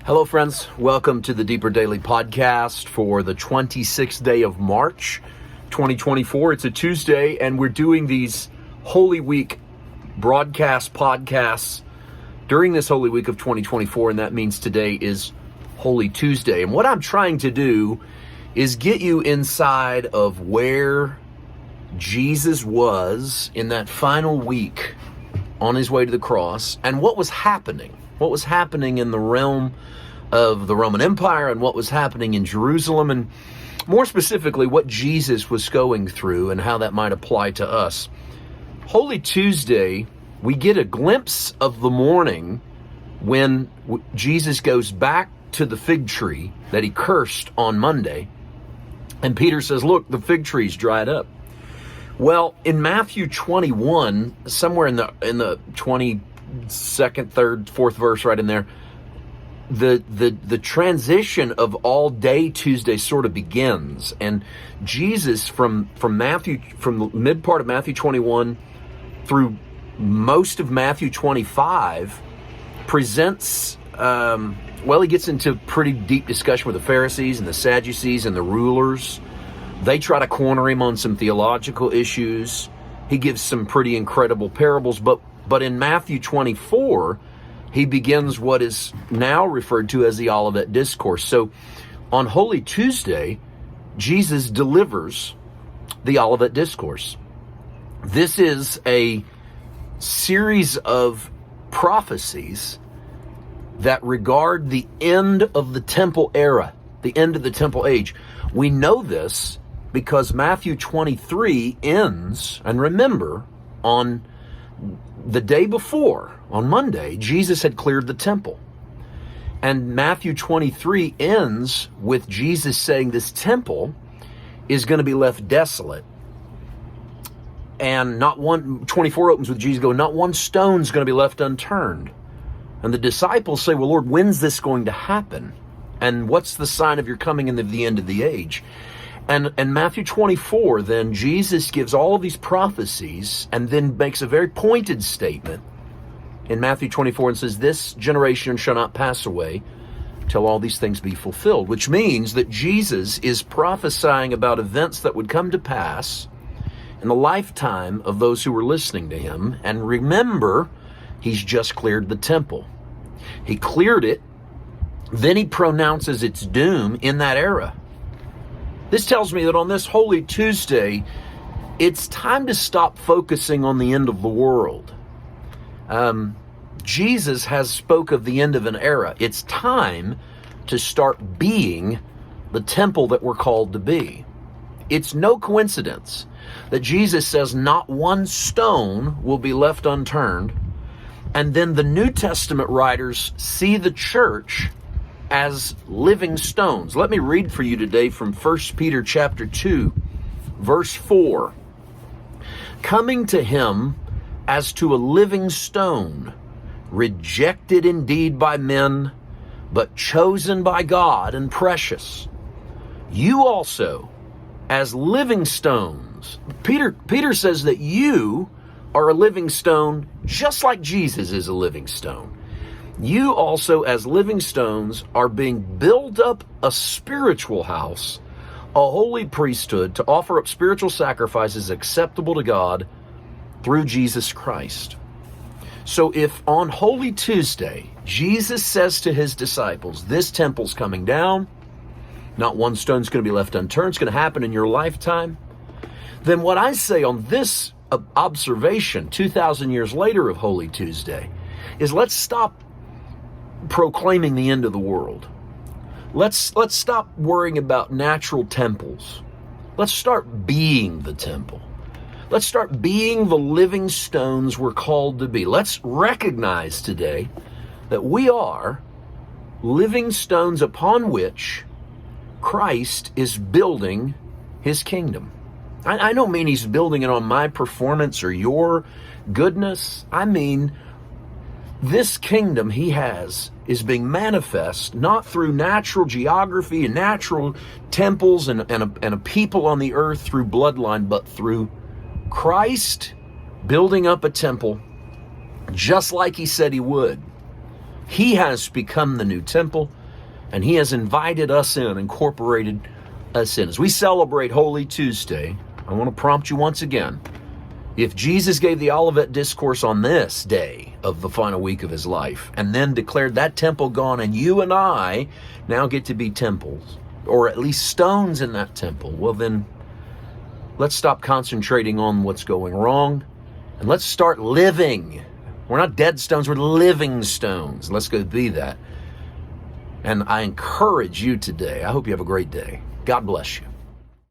Hello, friends. Welcome to the Deeper Daily Podcast for the 26th day of March, 2024. It's a Tuesday, and we're doing these Holy Week podcasts during this Holy Week of 2024, and that means today is Holy Tuesday. And what I'm trying to do is get you inside of where Jesus was in that final week on his way to the cross, and what was happening in the realm of the Roman Empire, and what was happening in Jerusalem, and more specifically, what Jesus was going through and how that might apply to us. Holy Tuesday, we get a glimpse of the morning when Jesus goes back to the fig tree that he cursed on Monday, and Peter says, look, the fig tree's dried up. Well, in Matthew 21, somewhere in the 22nd, 3rd, 4th verse right in there, the transition of all day Tuesday sort of begins, and Jesus from the mid part of Matthew 21 through most of Matthew 25 presents he gets into pretty deep discussion with the Pharisees and the Sadducees and the rulers. They try to corner him on some theological issues. He gives some pretty incredible parables, but in Matthew 24 he begins what is now referred to as the Olivet Discourse. So on Holy Tuesday, Jesus delivers the Olivet Discourse. This is a series of prophecies that regard the end of the temple era, the end of the temple age. We know this because Matthew 23 ends, and remember, on the day before, on Monday, Jesus had cleared the temple. And Matthew 23 ends with Jesus saying this temple is going to be left desolate. And 24 opens with Jesus going, not one stone's going to be left unturned. And the disciples say, well, Lord, when's this going to happen? And what's the sign of your coming and of the end of the age? And Matthew 24, then Jesus gives all of these prophecies and then makes a very pointed statement in Matthew 24 and says, this generation shall not pass away till all these things be fulfilled, which means that Jesus is prophesying about events that would come to pass in the lifetime of those who were listening to him. And remember, he's just cleared the temple. He cleared it, then he pronounces its doom in that era. This tells me that on this Holy Tuesday, it's time to stop focusing on the end of the world. Jesus has spoke of the end of an era. It's time to start being the temple that we're called to be. It's no coincidence that Jesus says not one stone will be left unturned, and then the New Testament writers see the church as living stones. Let me read for you today from 1 Peter chapter 2, verse 4. Coming to him as to a living stone, rejected indeed by men, but chosen by God and precious. You also, as living stones. Peter says that you are a living stone just like Jesus is a living stone. You also, as living stones, are being built up a spiritual house, a holy priesthood, to offer up spiritual sacrifices acceptable to God through Jesus Christ. So if on Holy Tuesday, Jesus says to his disciples, this temple's coming down, not one stone's going to be left unturned, it's going to happen in your lifetime, then what I say on this observation 2,000 years later of Holy Tuesday is let's stop proclaiming the end of the world. Let's stop worrying about natural temples. Let's start being the temple. Let's start being the living stones we're called to be. Let's recognize today that we are living stones upon which Christ is building his kingdom. I don't mean he's building it on my performance or your goodness. I mean, this kingdom he has is being manifest not through natural geography and natural temples and a people on the earth through bloodline, but through Christ building up a temple just like he said he would. He has become the new temple. And he has invited us in, incorporated us in. As we celebrate Holy Tuesday, I want to prompt you once again. If Jesus gave the Olivet Discourse on this day of the final week of his life, and then declared that temple gone, and you and I now get to be temples, or at least stones in that temple, well then, let's stop concentrating on what's going wrong, and let's start living. We're not dead stones, we're living stones. Let's go be that. And I encourage you today, I hope you have a great day. God bless you.